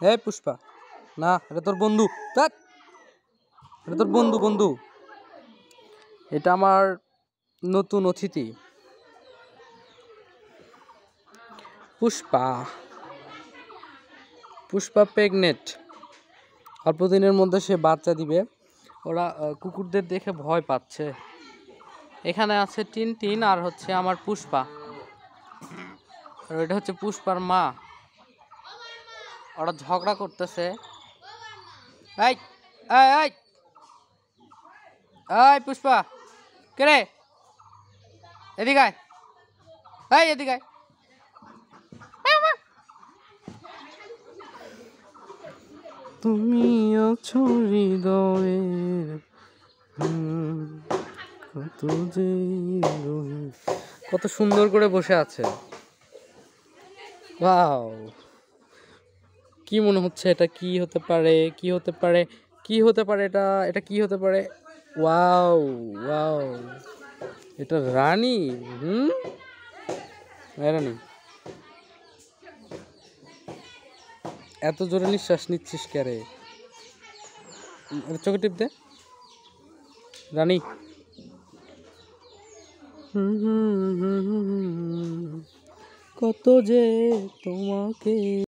এই পুষ্পা, না এটা তোর বন্ধু, ধ্যাৎ, এটা তোর বন্ধু বন্ধু। এটা আমার নতুন অতিথি পুষ্পা। পুষ্পা প্রেগনেন্ট, অল্প দিনের মধ্যে সে বাচ্চা দিবে। ওরা কুকুরদের দেখে ভয় পাচ্ছে। এখানে আছে টিনটিন আর হচ্ছে আমার পুষ্পা, আর এটা হচ্ছে পুষ্পার মা। ওরা ঝগড়া করতেছে। এই এই এই এই পুষ্পা, কে রে? এদিকে আয়, এই এদিকে আয়। তুমি আছো হৃদয়ের, কত সুন্দর করে বসে আছে। ওয়াও, কি মনে হচ্ছে এটা কি হতে পারে? কি হতে পারে? কি হতে পারে এটা? এটা কি হতে পারে? ওয়াও ওয়াও, এটা রানী। রানী, এত জোরে নিঃশ্বাস নিচ্ছিস কে রে? চোখে টিপ দে রানী। কত যে তোমাকে